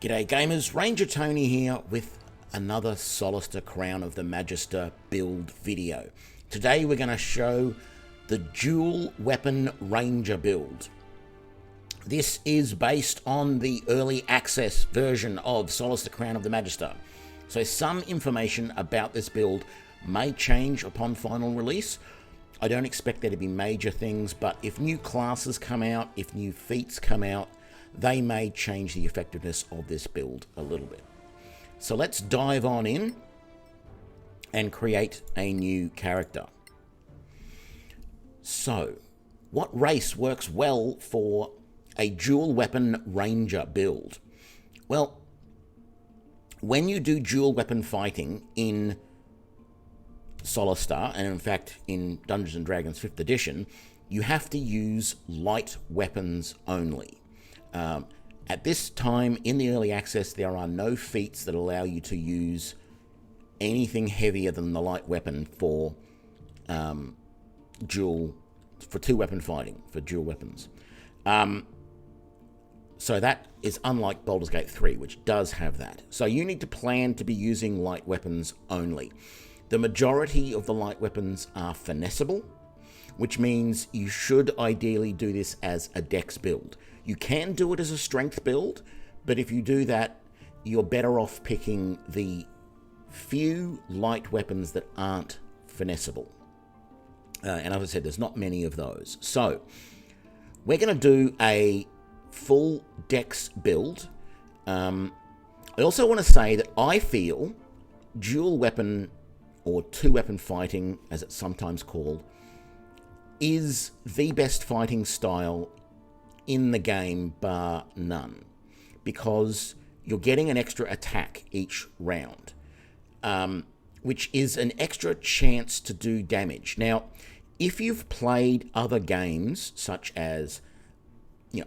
G'day gamers, Ranger Tony here with another SOLASTA Crown of the Magister build video. Today we're going to show the dual weapon ranger build. This is based on the early access version of SOLASTA Crown of the Magister. So some information about this build may change upon final release. I don't expect there to be major things, but if new classes come out, if new feats come out, they may change the effectiveness of this build a little bit. So let's dive on in and create a new character. So, what race works well for a dual weapon ranger build? Well, when you do dual weapon fighting in SOLASTA, and in fact in Dungeons & Dragons 5th edition, you have to use light weapons only. At this time, in the early access, there are no feats that allow you to use anything heavier than the light weapon for two-weapon fighting, for dual weapons. So that is unlike Baldur's Gate 3, which does have that. So you need to plan to be using light weapons only. The majority of the light weapons are finessable, which means you should ideally do this as a dex build. You can do it as a strength build, but if you do that, you're better off picking the few light weapons that aren't finessable. And as I said, there's not many of those. So we're going to do a full dex build. I also want to say that I feel dual weapon or two-weapon fighting, as it's sometimes called, is the best fighting style in the game, bar none, because you're getting an extra attack each round, which is an extra chance to do damage. Now, if you've played other games, such as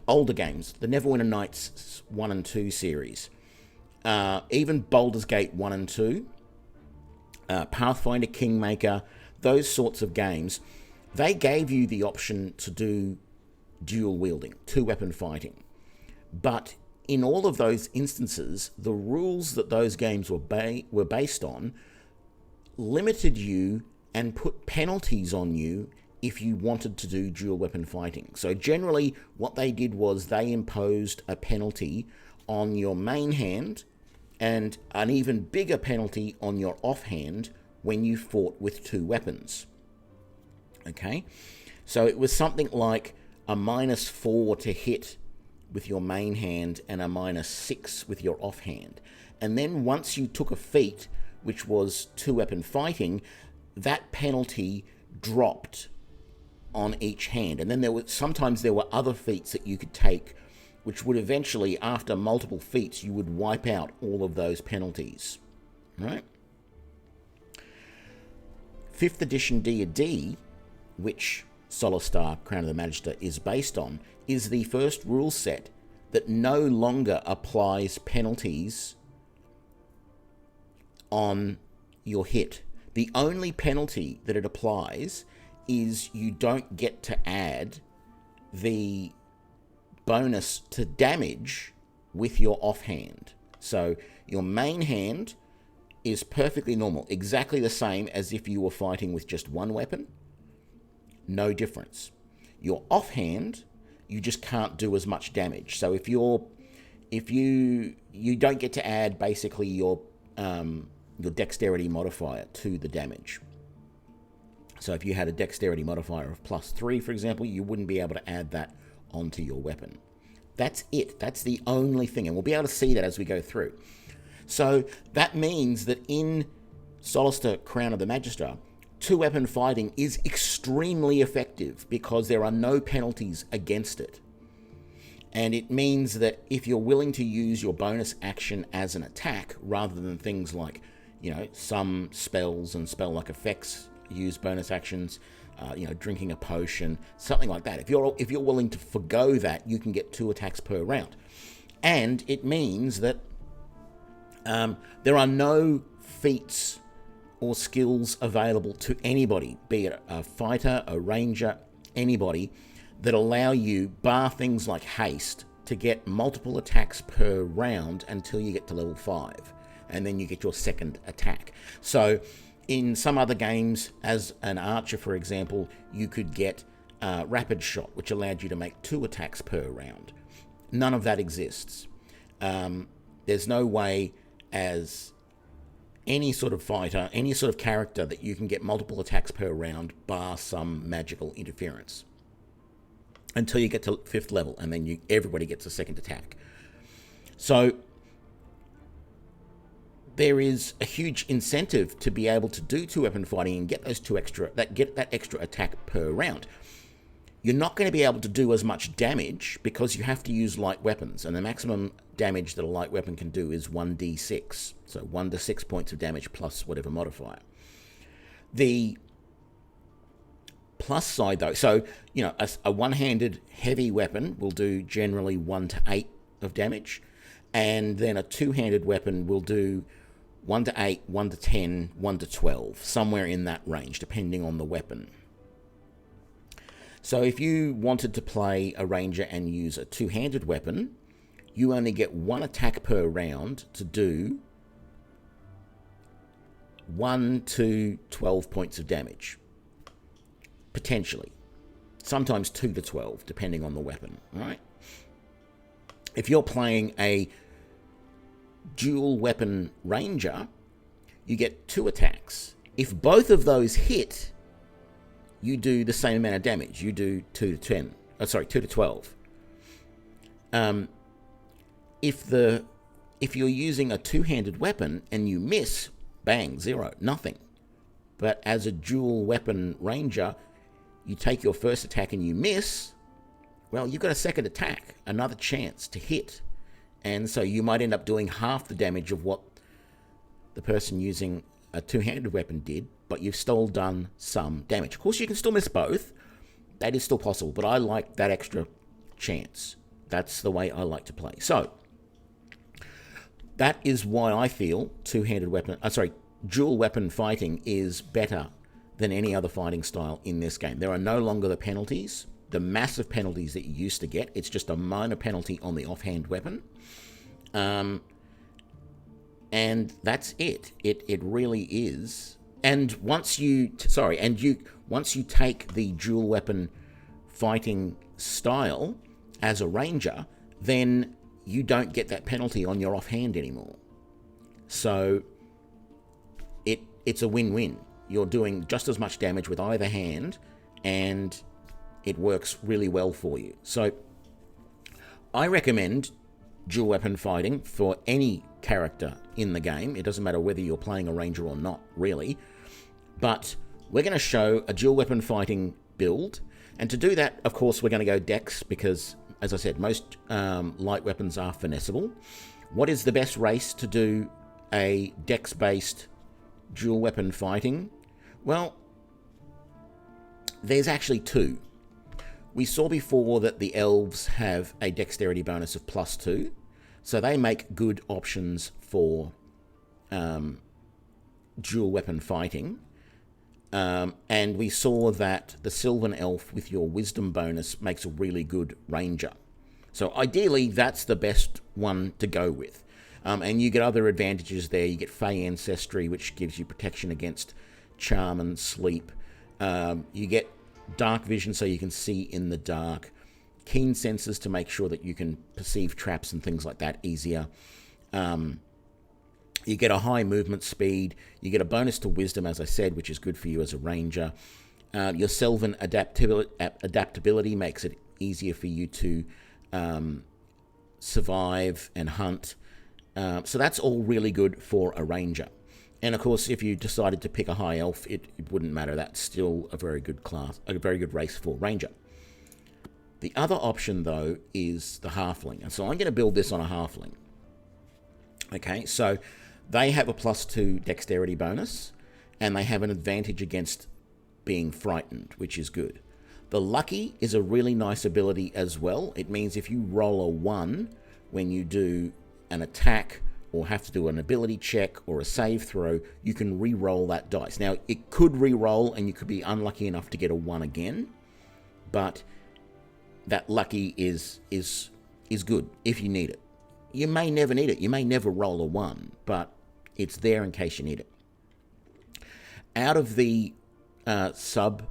older games, the Neverwinter Nights 1 and 2 series, even Baldur's Gate 1 and 2, Pathfinder Kingmaker, those sorts of games, they gave you the option to do dual-wielding, two-weapon fighting. But in all of those instances, the rules that those games were based on limited you and put penalties on you if you wanted to do dual-weapon fighting. So generally, what they did was they imposed a penalty on your main hand and an even bigger penalty on your offhand when you fought with two weapons. Okay, so it was something like a -4 to hit with your main hand and a -6 with your offhand. And then once you took a feat, which was two-weapon fighting, that penalty dropped on each hand. And then sometimes there were other feats that you could take, which would eventually, after multiple feats, you would wipe out all of those penalties. Right? 5th edition D&D, which SOLASTA Crown of the Magister is based on, is the first rule set that no longer applies penalties on your hit. The only penalty that it applies is you don't get to add the bonus to damage with your offhand. So your main hand is perfectly normal, exactly the same as if you were fighting with just one weapon. No difference. Your offhand, you just can't do as much damage. So if you don't get to add basically your dexterity modifier to the damage. So if you had a dexterity modifier of +3, for example, you wouldn't be able to add that onto your weapon. That's it. That's the only thing, and we'll be able to see that as we go through. So that means that in SOLASTA Crown of the Magister, two-weapon fighting is extremely effective because there are no penalties against it. And it means that if you're willing to use your bonus action as an attack, rather than things like, some spells and spell-like effects use bonus actions, drinking a potion, something like that. If you're willing to forgo that, you can get 2 attacks per round. And it means that there are no feats or skills available to anybody, be it a fighter, a ranger, anybody, that allow you, bar things like haste, to get multiple attacks per round until you get to level 5. And then you get your second attack. So in some other games, as an archer, for example, you could get rapid shot, which allowed you to make 2 attacks per round. None of that exists. There's no way as any sort of fighter, any sort of character, that you can get multiple attacks per round bar some magical interference until you get to 5th level, and then everybody gets a second attack. So there is a huge incentive to be able to do 2-weapon fighting and get those that extra attack per round. You're not going to be able to do as much damage because you have to use light weapons, and the maximum damage that a light weapon can do is 1d6. So 1 to 6 points of damage plus whatever modifier. The plus side, though, so, a one-handed heavy weapon will do generally 1 to 8 of damage, and then a two-handed weapon will do 1 to 8, 1 to 10, 1 to 12, somewhere in that range, depending on the weapon. So if you wanted to play a ranger and use a two-handed weapon, you only get 1 attack per round to do 1 to 12 points of damage. Potentially. Sometimes 2 to 12, depending on the weapon, right? If you're playing a dual weapon ranger, you get 2 attacks. If both of those hit, you do the same amount of damage. You do 2 to 12. If you're using a two-handed weapon and you miss, bang, 0, nothing. But as a dual weapon ranger, you take your first attack and you miss, well, you've got a second attack, another chance to hit. And so you might end up doing half the damage of what the person using a two-handed weapon did, but you've still done some damage. Of course, you can still miss both. That is still possible, but I like that extra chance. That's the way I like to play. So that is why I feel dual weapon fighting is better than any other fighting style in this game. There are no longer the penalties, the massive penalties that you used to get. It's just a minor penalty on the offhand weapon. And that's it. It really is. And once you take the dual weapon fighting style as a ranger, then you don't get that penalty on your offhand anymore. So it's a win-win. You're doing just as much damage with either hand, and it works really well for you. So I recommend dual weapon fighting for any character in the game. It doesn't matter whether you're playing a ranger or not, really. But we're going to show a dual weapon fighting build. And to do that, of course, we're going to go dex because, as I said, most light weapons are finessable. What is the best race to do a dex-based dual weapon fighting? Well, there's actually 2. We saw before that the elves have a dexterity bonus of +2, so they make good options for dual weapon fighting. And we saw that the Sylvan elf with your wisdom bonus makes a really good ranger. So ideally, that's the best one to go with. And you get other advantages there. You get Fey Ancestry, which gives you protection against charm and sleep. You get dark vision, so you can see in the dark. Keen senses to make sure that you can perceive traps and things like that easier. You get a high movement speed. You get a bonus to wisdom, as I said, which is good for you as a ranger. Your Sylvan adaptability makes it easier for you to survive and hunt. So that's all really good for a ranger. And of course, if you decided to pick a high elf, it wouldn't matter. That's still a very good class, a very good race for ranger. The other option, though, is the halfling. And so I'm going to build this on a halfling. Okay, so they have a +2 dexterity bonus, and they have an advantage against being frightened, which is good. The lucky is a really nice ability as well. It means if you roll a 1 when you do an attack or have to do an ability check or a save throw, you can re-roll that dice. Now, it could re-roll and you could be unlucky enough to get a 1 again, but that lucky is is good if you need it. You may never need it. You may never roll a 1, but it's there in case you need it. Out of the sub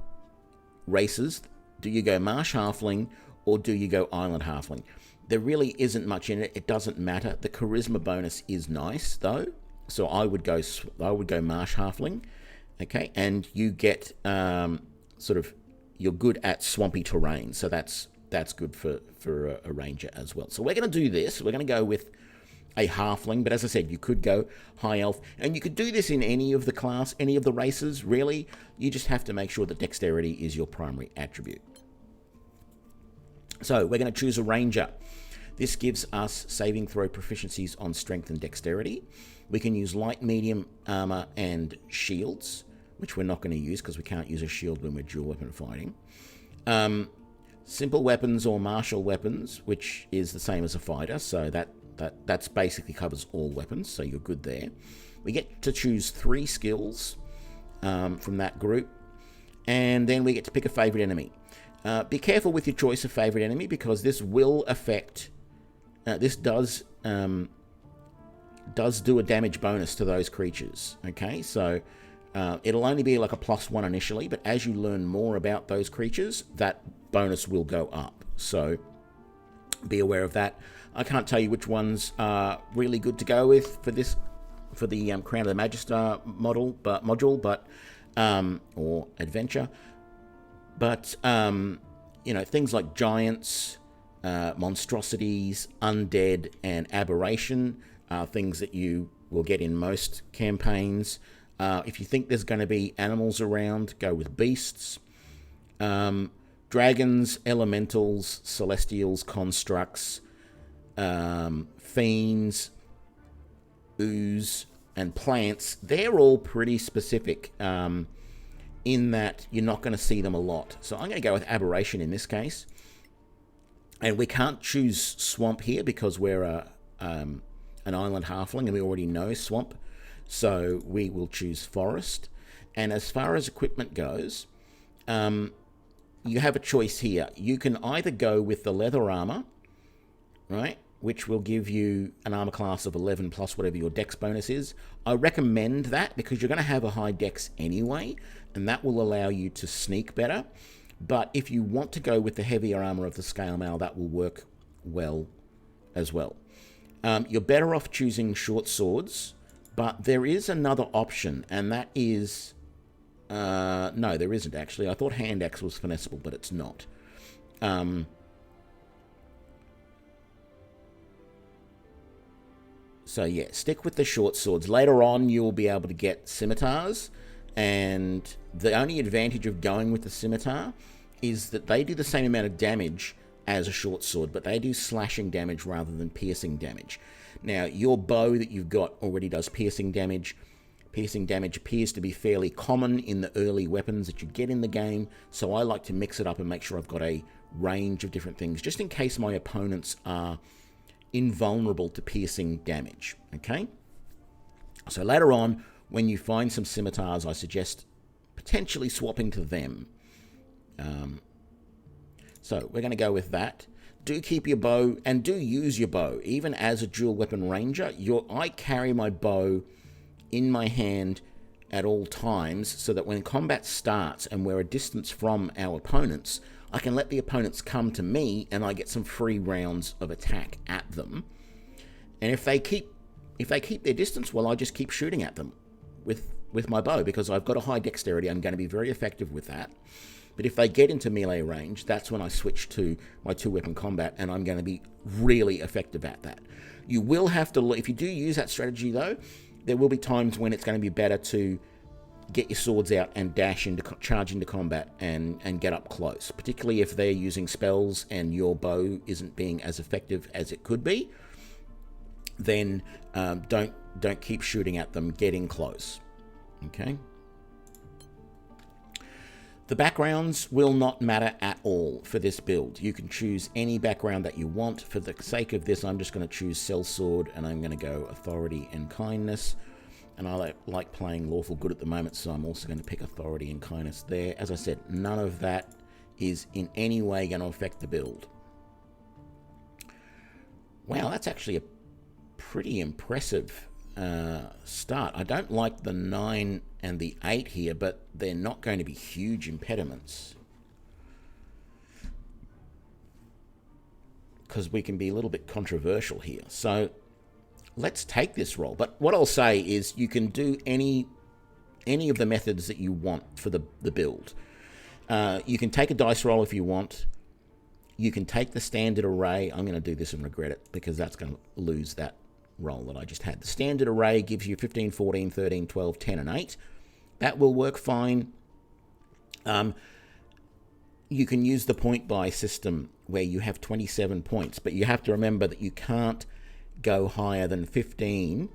races, do you go Marsh Halfling or do you go Island Halfling? There really isn't much in it. It doesn't matter. The charisma bonus is nice though, so I would go Marsh Halfling. Okay, and you get you're good at swampy terrain, so that's good for a ranger as well. So we're going to do this. We're going to go with a halfling, but as I said, you could go high elf, and you could do this in any of the races, really. You just have to make sure that dexterity is your primary attribute. So we're going to choose a ranger. This gives us saving throw proficiencies on strength and dexterity. We can use light, medium armor and shields, which we're not going to use because we can't use a shield when we're dual weapon fighting. Simple weapons or martial weapons, which is the same as a fighter, so that's basically covers all weapons, so you're good there. We get to choose 3 skills from that group, and then we get to pick a favorite enemy. Be careful with your choice of favorite enemy because this will affect. This does do a damage bonus to those creatures. Okay, so it'll only be like a +1 initially, but as you learn more about those creatures, that bonus will go up. So be aware of that. I can't tell you which ones are really good to go with for the Crown of the Magister module, but or adventure. But things like giants, monstrosities, undead, and aberration are things that you will get in most campaigns. If you think there's going to be animals around, go with beasts. Dragons, elementals, celestials, constructs, fiends, ooze, and plants, they're all pretty specific in that you're not going to see them a lot. So I'm going to go with aberration in this case. And we can't choose swamp here because we're an island halfling and we already know swamp. So we will choose forest. And as far as equipment goes, you have a choice here. You can either go with the leather armor, right, which will give you an armor class of 11 plus whatever your dex bonus is. I recommend that because you're going to have a high dex anyway, and that will allow you to sneak better. But if you want to go with the heavier armor of the scale mail, that will work well as well. You're better off choosing short swords, but there is another option, and that is... no, there isn't actually. I thought hand axe was finessable, but it's not. So yeah, stick with the short swords. Later on, you'll be able to get scimitars, and the only advantage of going with the scimitar is that they do the same amount of damage as a short sword, but they do slashing damage rather than piercing damage. Now, your bow that you've got already does piercing damage. Piercing damage appears to be fairly common in the early weapons that you get in the game, so I like to mix it up and make sure I've got a range of different things, just in case my opponents are invulnerable to piercing damage, okay? So later on, when you find some scimitars, I suggest potentially swapping to them. So we're going to go with that. Do keep your bow, and do use your bow. Even as a dual weapon ranger, I carry my bow in my hand at all times so that when combat starts and we're a distance from our opponents, I can let the opponents come to me and I get some free rounds of attack at them. And if they keep their distance, well, I just keep shooting at them with my bow because I've got a high dexterity. I'm going to be very effective with that. But if they get into melee range, that's when I switch to my two-weapon combat, and I'm going to be really effective at that. You will have to, if you do use that strategy though, there will be times when it's going to be better to get your swords out and charge into combat and get up close, particularly if they're using spells and your bow isn't being as effective as it could be. Then don't keep shooting at them, get in close. Okay? The backgrounds will not matter at all for this build. You can choose any background that you want. For the sake of this, I'm just going to choose Sellsword, and I'm going to go Authority and Kindness. And I like playing Lawful Good at the moment, so I'm also going to pick Authority and Kindness there. As I said, none of that is in any way going to affect the build. Wow, that's actually a pretty impressive start. I don't like the 9 and the 8 here, but they're not going to be huge impediments, because we can be a little bit controversial here. So let's take this roll. But what I'll say is you can do any of the methods that you want for the build. You can take a dice roll if you want. You can take the standard array. I'm going to do this and regret it, because that's going to lose that roll that I just had. The standard array gives you 15, 14, 13, 12, 10, and 8. That will work fine. You can use the point buy system where you have 27 points, but you have to remember that you can't go higher than 15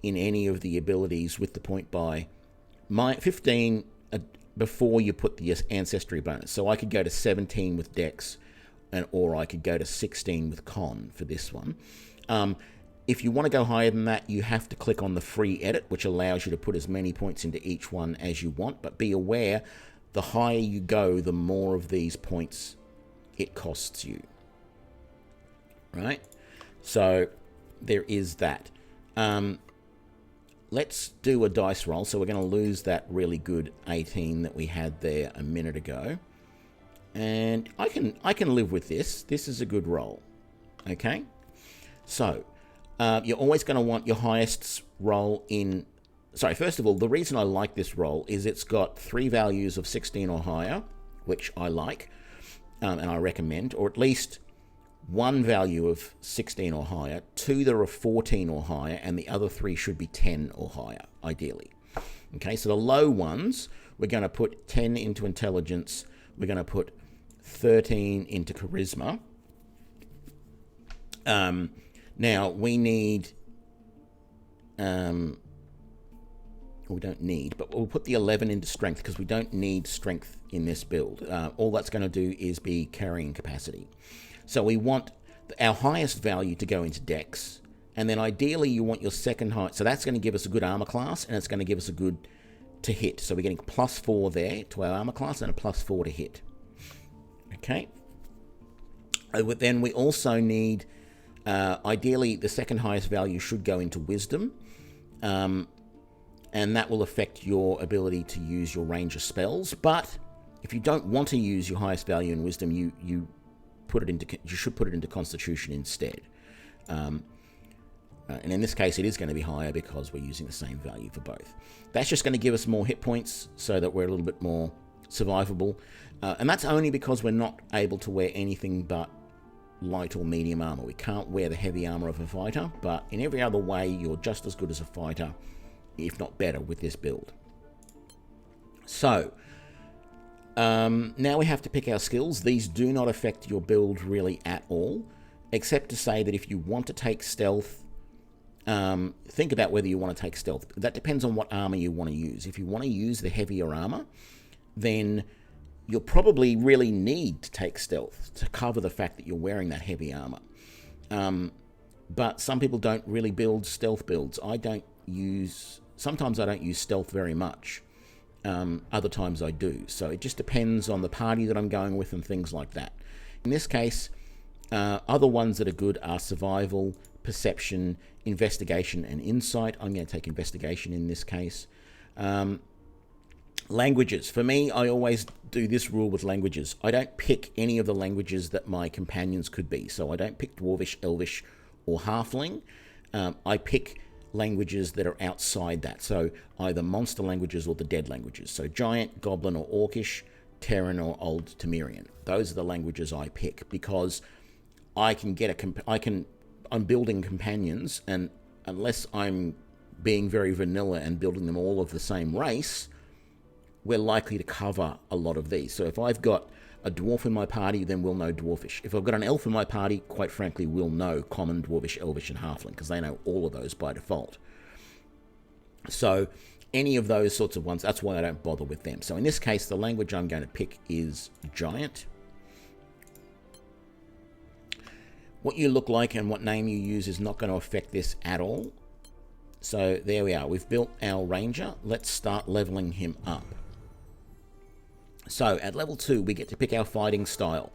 in any of the abilities with the point buy. My 15 before you put the ancestry bonus. So I could go to 17 with Dex, or I could go to 16 with Con for this one. If you want to go higher than that, you have to click on the free edit, which allows you to put as many points into each one as you want. But be aware, the higher you go, the more of these points it costs you. Right? So there is that. Let's do a dice roll. So we're going to lose that really good 18 that we had there a minute ago. And I can live with this. This is a good roll. Okay? So you're always going to want your highest roll in... Sorry, first of all, the reason I like this roll is it's got 3 values of 16 or higher, which I like, and I recommend, or at least 1 value of 16 or higher, 2 that are 14 or higher, and the other 3 should be 10 or higher, ideally. Okay, so the low ones, we're going to put 10 into intelligence, we're going to put 13 into charisma. Now, we need... we don't need, but we'll put the 11 into strength, because we don't need strength in this build. All that's going to do is be carrying capacity. So we want our highest value to go into Dex, and then ideally you want your second highest. So that's going to give us a good armor class, and it's going to give us a good to hit. So we're getting +4 there to our armor class and a +4 to hit. Okay. Then we also need, ideally, the second highest value should go into wisdom. And that will affect your ability to use your range of spells. But if you don't want to use your highest value in wisdom, you should put it into constitution instead. And in this case, it is going to be higher because we're using the same value for both. That's just going to give us more hit points so that we're a little bit more survivable. And that's only because we're not able to wear anything but light or medium armor. We can't wear the heavy armor of a fighter, but in every other way, you're just as good as a fighter, if not better, with this build. So, now we have to pick our skills. These do not affect your build really at all, except to say that if you want to take stealth, think about whether you want to take stealth. That depends on what armor you want to use. If you want to use the heavier armor, then you'll probably really need to take stealth to cover the fact that you're wearing that heavy armor. But some people don't really build stealth builds. Sometimes I don't use stealth very much. Other times I do. So it just depends on the party that I'm going with and things like that. In this case, other ones that are good are survival, perception, investigation, and insight. I'm going to take investigation in this case. Languages. For me, I always do this rule with languages. I don't pick any of the languages that my companions could be. So I don't pick Dwarvish, Elvish, or Halfling. I pick languages that are outside that. So either monster languages or the dead languages. So Giant, Goblin, or Orcish, Terran, or Old Temerian. Those are the languages I pick because I can get I'm building companions, and unless I'm being very vanilla and building them all of the same race, we're likely to cover a lot of these. So if I've got a dwarf in my party, then we'll know Dwarfish. If I've got an elf in my party, quite frankly, we'll know Common, Dwarvish, Elvish, and Halfling, because they know all of those by default. So any of those sorts of ones, that's why I don't bother with them. So in this case, the language I'm going to pick is Giant. What you look like and what name you use is not going to affect this at all. So there we are. We've built our Ranger. Let's start leveling him up. So at level 2, we get to pick our fighting style.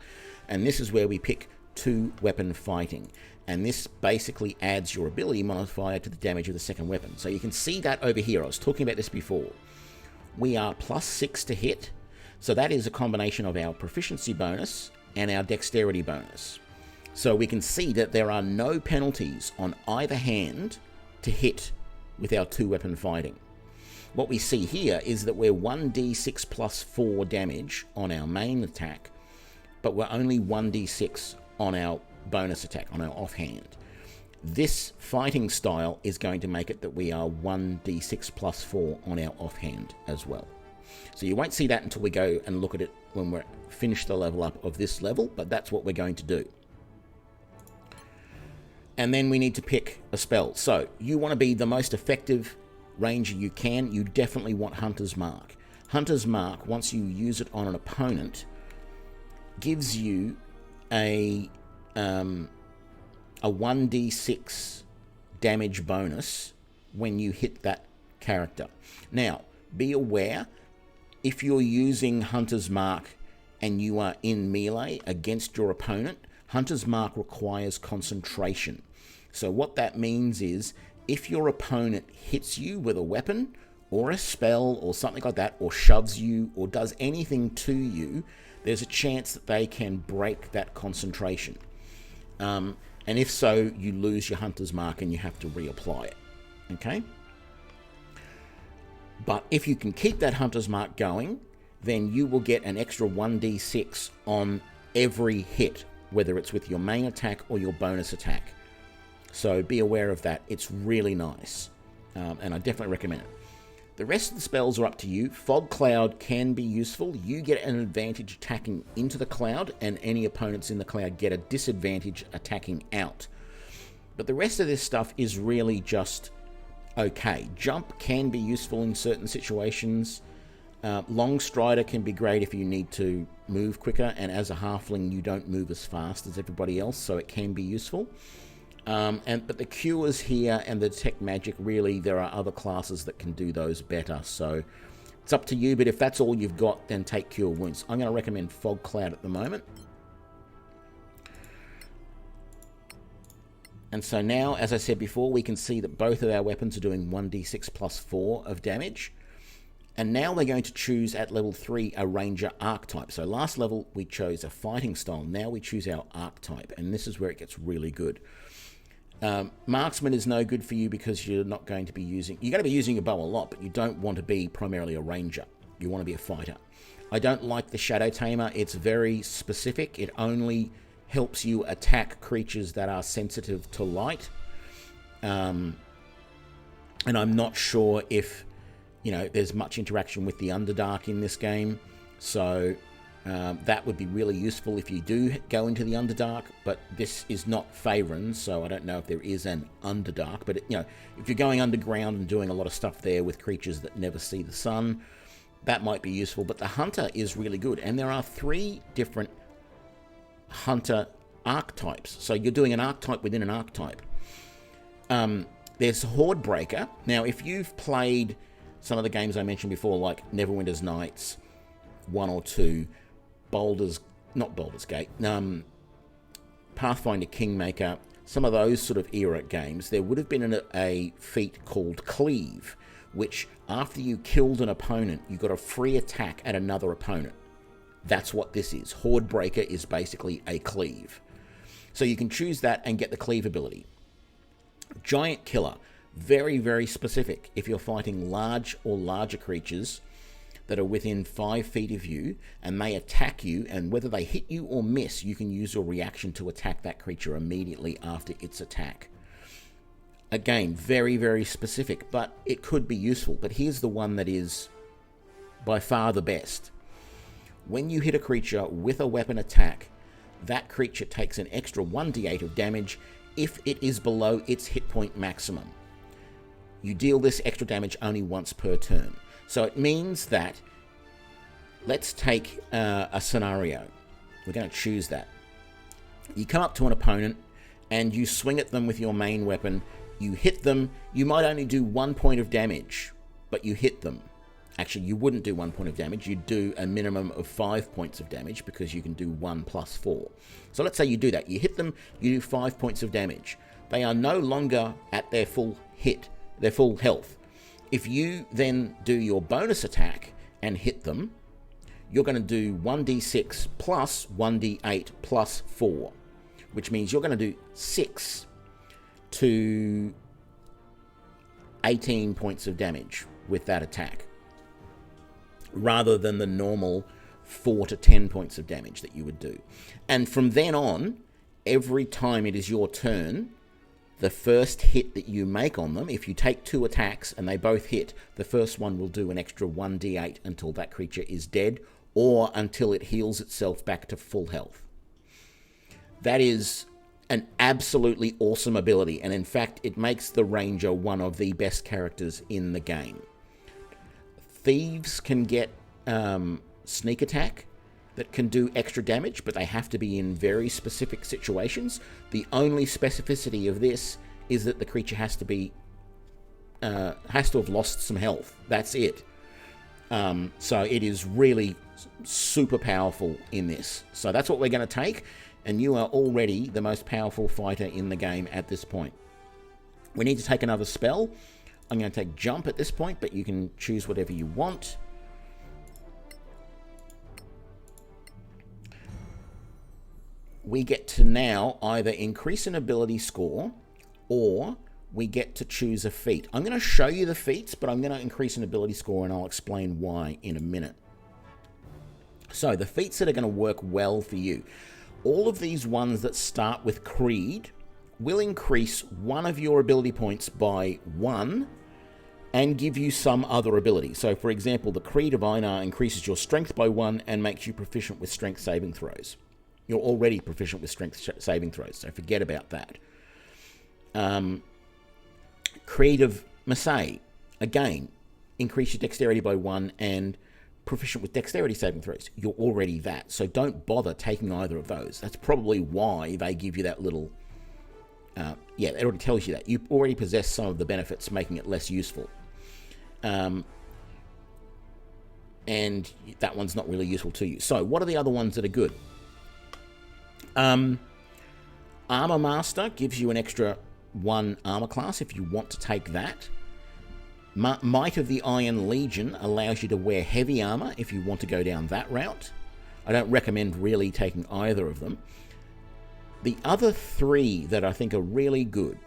And this is where we pick 2-weapon fighting. And this basically adds your ability modifier to the damage of the second weapon. So you can see that over here. I was talking about this before. We are +6 to hit. So that is a combination of our proficiency bonus and our dexterity bonus. So we can see that there are no penalties on either hand to hit with our 2-weapon fighting. What we see here is that we're 1d6 +4 damage on our main attack, but we're only 1d6 on our bonus attack, on our offhand. This fighting style is going to make it that we are 1d6 +4 on our offhand as well. So you won't see that until we go and look at it when we're finished the level up of this level, but that's what we're going to do. And then we need to pick a spell. So you want to be the most effective ranger you can. You definitely want Hunter's Mark. Hunter's Mark, once you use it on an opponent, gives you a 1d6 damage bonus when you hit that character. Now, be aware, if you're using Hunter's Mark and you are in melee against your opponent, Hunter's Mark requires concentration. So what that means is, if your opponent hits you with a weapon or a spell or something like that, or shoves you or does anything to you, there's a chance that they can break that concentration. And if so, you lose your Hunter's Mark and you have to reapply it. Okay? But if you can keep that Hunter's Mark going, then you will get an extra 1d6 on every hit, whether it's with your main attack or your bonus attack. So be aware of that. It's really nice. And I definitely recommend it. The rest of the spells are up to you. Fog Cloud can be useful. You get an advantage attacking into the cloud, and any opponents in the cloud get a disadvantage attacking out. But the rest of this stuff is really just okay. Jump can be useful in certain situations. Long Strider can be great if you need to move quicker, and as a halfling you don't move as fast as everybody else, so it can be useful. But the cures here and the detect magic, really, there are other classes that can do those better. So it's up to you, but if that's all you've got, then take Cure Wounds. I'm going to recommend Fog Cloud at the moment. And so now, as I said before, we can see that both of our weapons are doing 1d6 +4 of damage. And now they're going to choose at level 3 a Ranger Archetype. So last level we chose a fighting style. Now we choose our Archetype, and this is where it gets really good. Marksman is no good for you because you're not going to be using... You're going to be using your bow a lot, but you don't want to be primarily a ranger. You want to be a fighter. I don't like the Shadow Tamer. It's very specific. It only helps you attack creatures that are sensitive to light. And I'm not sure if, there's much interaction with the Underdark in this game. So... that would be really useful if you do go into the Underdark, but this is not Faerun, so I don't know if there is an Underdark. But, if you're going underground and doing a lot of stuff there with creatures that never see the sun, that might be useful. But the Hunter is really good, and there are 3 different Hunter archetypes. So you're doing an archetype within an archetype. There's Hordebreaker. Now, if you've played some of the games I mentioned before, like Neverwinter's Nights 1 or 2, Pathfinder Kingmaker, some of those sort of era games, there would have been a feat called Cleave, which after you killed an opponent, you got a free attack at another opponent. That's what this is. Hordebreaker is basically a cleave. So you can choose that and get the cleave ability. Giant Killer, very, very specific. If you're fighting large or larger creatures that are within 5 feet of you, and they attack you, and whether they hit you or miss, you can use your reaction to attack that creature immediately after its attack. Again, very, very specific, but it could be useful. But here's the one that is by far the best. When you hit a creature with a weapon attack, that creature takes an extra 1d8 of damage if it is below its hit point maximum. You deal this extra damage only once per turn. So it means that, let's take a scenario. We're going to choose that. You come up to an opponent and you swing at them with your main weapon. You hit them. You might only do 1 point of damage, but you hit them. Actually, you wouldn't do 1 point of damage. You'd do a minimum of 5 points of damage because you can do 1 plus 4. So let's say you do that. You hit them, you do 5 points of damage. They are no longer at their full hit, their full health. If you then do your bonus attack and hit them, you're going to do 1d6 plus 1d8 plus 4, which means you're going to do 6 to 18 points of damage with that attack, rather than the normal 4 to 10 points of damage that you would do. And from then on, every time it is your turn, the first hit that you make on them, if you take 2 attacks and they both hit, the first one will do an extra 1d8 until that creature is dead, or until it heals itself back to full health. That is an absolutely awesome ability, and in fact, it makes the Ranger one of the best characters in the game. Thieves can get sneak attack that can do extra damage, but they have to be in very specific situations. The only specificity of this is that the creature has to have lost some health. That's it. So it is really super powerful in this. So that's what we're going to take, and you are already the most powerful fighter in the game at this point. We need to take another spell. I'm going to take jump at this point, but you can choose whatever you want. We get to now either increase an ability score, or we get to choose a feat. I'm going to show you the feats, but I'm going to increase an ability score, and I'll explain why in a minute. So the feats that are going to work well for you. All of these ones that start with Creed will increase one of your ability points by 1 and give you some other ability. So for example, the Creed of Einar increases your strength by 1 and makes you proficient with strength saving throws. You're already proficient with strength saving throws, so forget about that. Creed of Marseille, again, increase your dexterity by 1 and proficient with dexterity saving throws. You're already that, so don't bother taking either of those. That's probably why they give you that little... yeah, it already tells you that. You already possess some of the benefits, making it less useful. And that one's not really useful to you. So what are the other ones that are good? Armor Master gives you an extra 1 armor class if you want to take that. Might of the Iron Legion allows you to wear heavy armor if you want to go down that route. I don't recommend really taking either of them. The other 3 that I think are really good.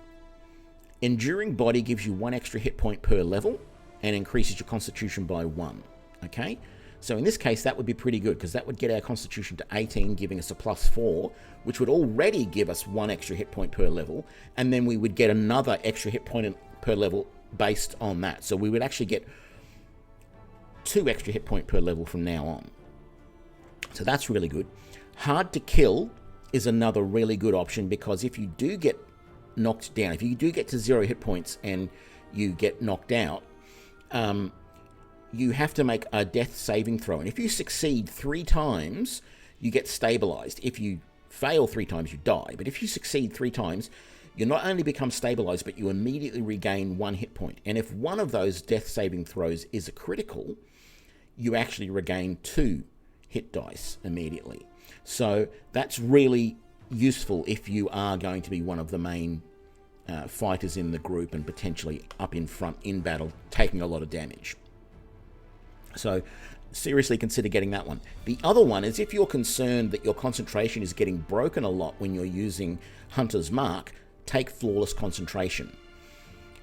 Enduring Body gives you 1 extra hit point per level and increases your constitution by 1. Okay? So in this case, that would be pretty good, because that would get our constitution to 18, giving us a +4, which would already give us 1 extra hit point per level, and then we would get another extra hit point per level based on that. So we would actually get 2 extra hit point per level from now on. So that's really good. Hard to Kill is another really good option, because if you do get knocked down, if you do get to 0 hit points and you get knocked out, you have to make a death saving throw. And if you succeed 3 times, you get stabilized. If you fail 3 times, you die. But if you succeed 3 times, you not only become stabilized, but you immediately regain 1 hit point. And if one of those death saving throws is a critical, you actually regain 2 hit dice immediately. So that's really useful if you are going to be one of the main fighters in the group and potentially up in front in battle, taking a lot of damage. So seriously consider getting that one. The other one is if you're concerned that your concentration is getting broken a lot when you're using Hunter's Mark, take Flawless Concentration.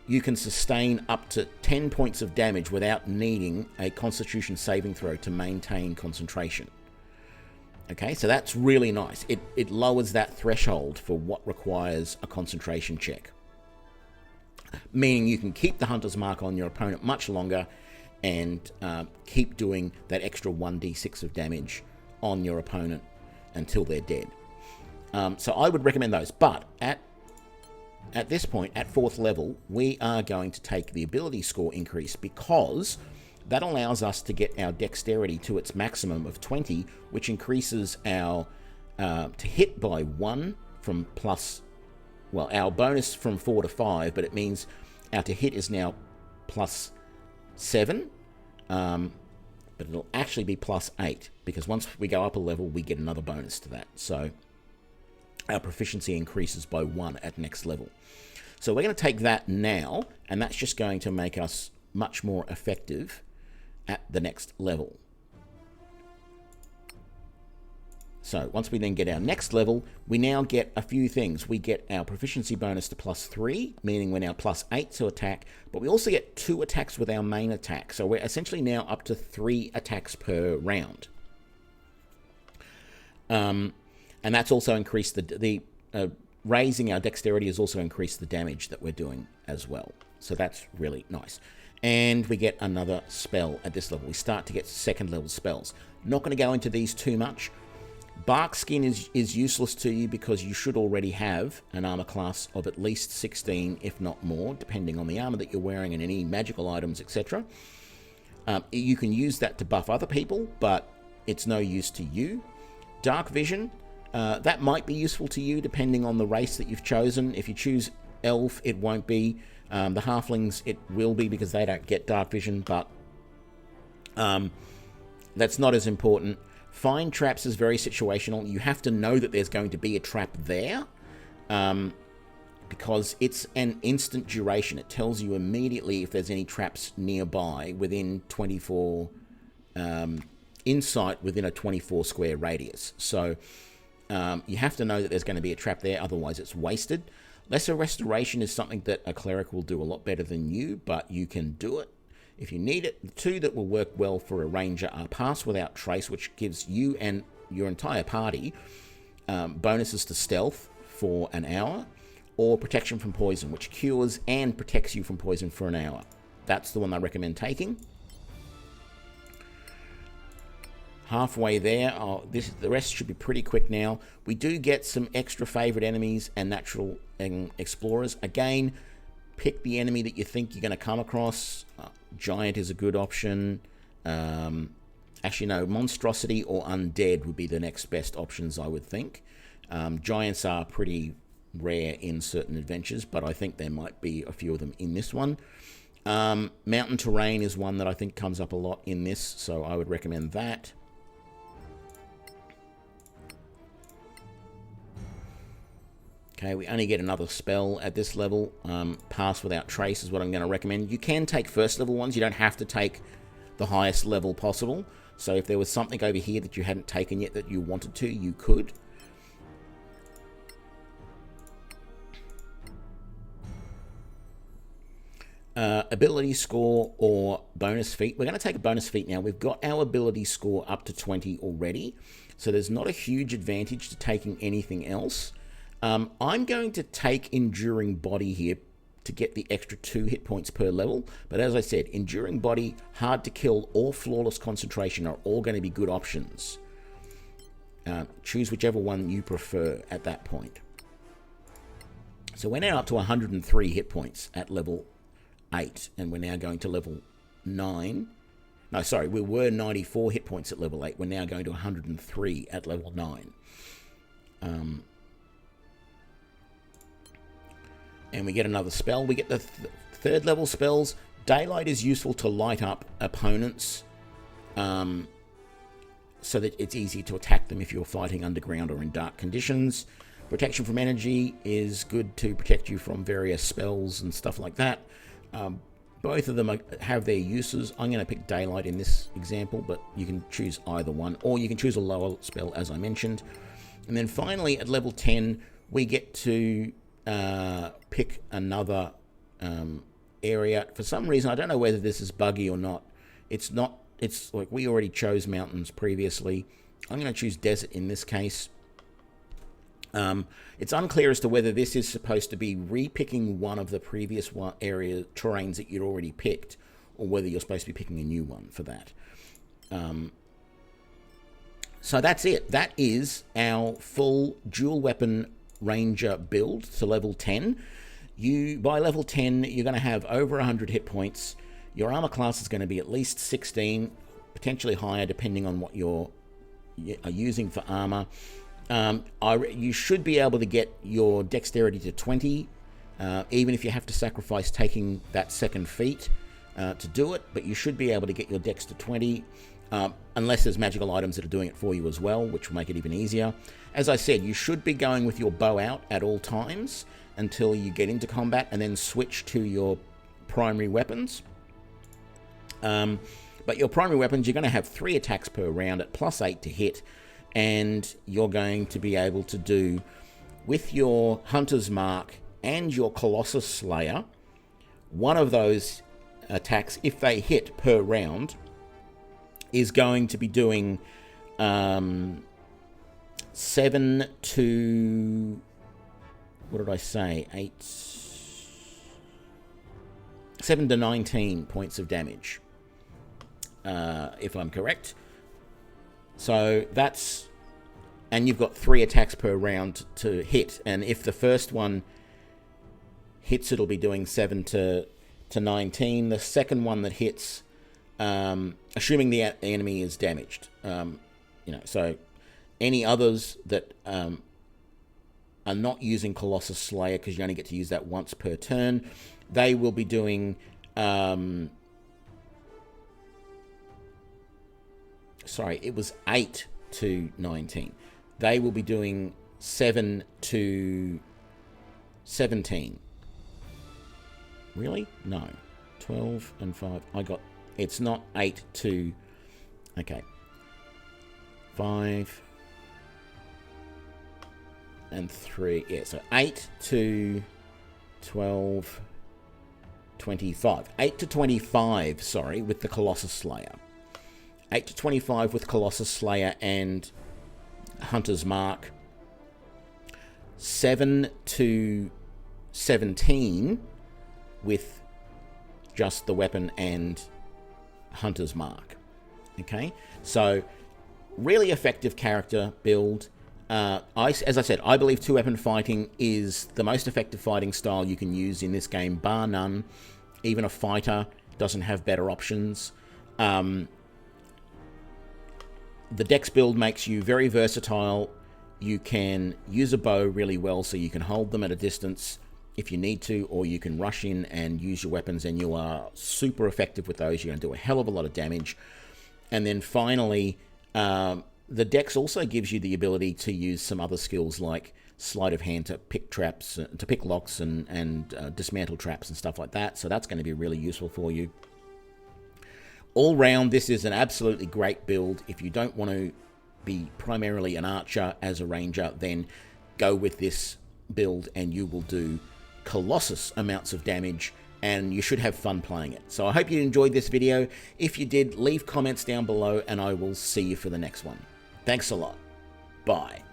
You can sustain up to 10 points of damage without needing a Constitution saving throw to maintain concentration. Okay, so that's really nice. It lowers that threshold for what requires a concentration check. Meaning you can keep the Hunter's Mark on your opponent much longer and keep doing that extra 1d6 of damage on your opponent until they're dead. So I would recommend those. But at this point, at 4th level, we are going to take the ability score increase, because that allows us to get our dexterity to its maximum of 20, which increases our to hit by 1 from plus, well, our bonus from 4 to 5, but it means our to hit is now +7, but it'll actually be +8, because once we go up a level, we get another bonus to that. So our proficiency increases by 1 at next level. So we're going to take that now, and that's just going to make us much more effective at the next level. So once we then get our next level, we now get a few things. We get our proficiency bonus to +3, meaning we're now +8 to attack, but we also get 2 attacks with our main attack. So we're essentially now up to 3 attacks per round. And that's also increased raising our dexterity has also increased the damage that we're doing as well. So that's really nice. And we get another spell at this level. We start to get 2nd level spells. Not going to go into these too much. Bark Skin is useless to you because you should already have an armor class of at least 16, if not more, depending on the armor that you're wearing and any magical items, etc. You can use that to buff other people, but it's no use to you. Dark Vision, that might be useful to you depending on the race that you've chosen. If you choose Elf, it won't be. The Halflings, it will be because they don't get Dark Vision, but that's not as important. Find Traps is very situational. You have to know that there's going to be a trap there because it's an instant duration. It tells you immediately if there's any traps nearby within 24 insight within a 24 square radius. So you have to know that there's going to be a trap there, otherwise it's wasted. Lesser Restoration is something that a cleric will do a lot better than you, but you can do it if you need it. The 2 that will work well for a ranger are Pass Without Trace, which gives you and your entire party bonuses to stealth for an hour, or Protection from Poison, which cures and protects you from poison for an hour. That's the one I recommend taking. Halfway there, the rest should be pretty quick now. We do get some extra favorite enemies and natural explorers. Again, pick the enemy that you think you're going to come across. Giant is a good option. Actually, no, Monstrosity or Undead would be the next best options, I would think. Giants are pretty rare in certain adventures, but I think there might be a few of them in this one. Mountain Terrain is one that I think comes up a lot in this, so I would recommend that. Okay, we only get another spell at this level. Pass Without Trace is what I'm going to recommend. You can take 1st level ones. You don't have to take the highest level possible. So if there was something over here that you hadn't taken yet that you wanted to, you could. Ability score or bonus feat. We're going to take a bonus feat now. We've got our ability score up to 20 already. So there's not a huge advantage to taking anything else. I'm going to take Enduring Body here to get the extra 2 hit points per level. But as I said, Enduring Body, Hard to Kill, or Flawless Concentration are all going to be good options. Choose whichever one you prefer at that point. So we're now up to 103 hit points at level 8. And we're now going to level 9. No, sorry, we were 94 hit points at level 8. We're now going to 103 at level 9. And we get another spell. We get the 3rd level spells. Daylight is useful to light up opponents so that it's easy to attack them if you're fighting underground or in dark conditions. Protection from Energy is good to protect you from various spells and stuff like that. Both of them have their uses. I'm going to pick Daylight in this example, but you can choose either one, or you can choose a lower spell, as I mentioned. And then finally, at level 10, we get to pick another area. For some reason, I don't know whether this is buggy or not. It's like we already chose mountains previously. I'm going to choose desert in this case. It's unclear as to whether this is supposed to be re-picking one of the previous terrains that you'd already picked, or whether you're supposed to be picking a new one for that. So that's it. That is our full dual weapon ranger build to level 10. By level 10, you're going to have over 100 hit points. Your armor class is going to be at least 16, potentially higher depending on what you're using for armor. You should be able to get your dexterity to 20, even if you have to sacrifice taking that 2nd feat. to do it, but you should be able to get your dex to 20, unless there's magical items that are doing it for you as well, which will make it even easier. As I said, you should be going with your bow out at all times until you get into combat, and then switch to your primary weapons. But your primary weapons, you're going to have 3 attacks per round at +8 to hit, and you're going to be able to do, with your Hunter's Mark and your Colossus Slayer, one of those attacks, if they hit per round, is going to be doing 7 to... what did I say? 7 to 19 points of damage, if I'm correct. So that's... and you've got 3 attacks per round to hit, and if the first one hits, it'll be doing 7 to 19. The second one that hits, assuming the enemy is damaged, so any others that are not using Colossus Slayer, because you only get to use that once per turn, they will be doing it was 8 to 19. They will be doing 7 to 17. Really? No. 12 and 5. It's not 8 to... okay. 5 and 3. Yeah, so 8 to 12, 25. 8 to 25, sorry, with the Colossus Slayer. 8 to 25 with Colossus Slayer and Hunter's Mark. 7 to 17 with just the weapon and Hunter's Mark. Okay, so really effective character build. As I said, I believe 2-weapon fighting is the most effective fighting style you can use in this game, bar none. Even a fighter doesn't have better options. The dex build makes you very versatile. You can use a bow really well, so you can hold them at a distance if you need to, or you can rush in and use your weapons, and you are super effective with those. You're going to do a hell of a lot of damage. And then finally, the dex also gives you the ability to use some other skills like sleight of hand to pick traps, to pick locks and dismantle traps and stuff like that. So that's going to be really useful for you. All round, this is an absolutely great build. If you don't want to be primarily an archer as a ranger, then go with this build and you will do Colossus amounts of damage, and you should have fun playing it. So I hope you enjoyed this video. If you did, leave comments down below and I will see you for the next one. Thanks a lot. Bye.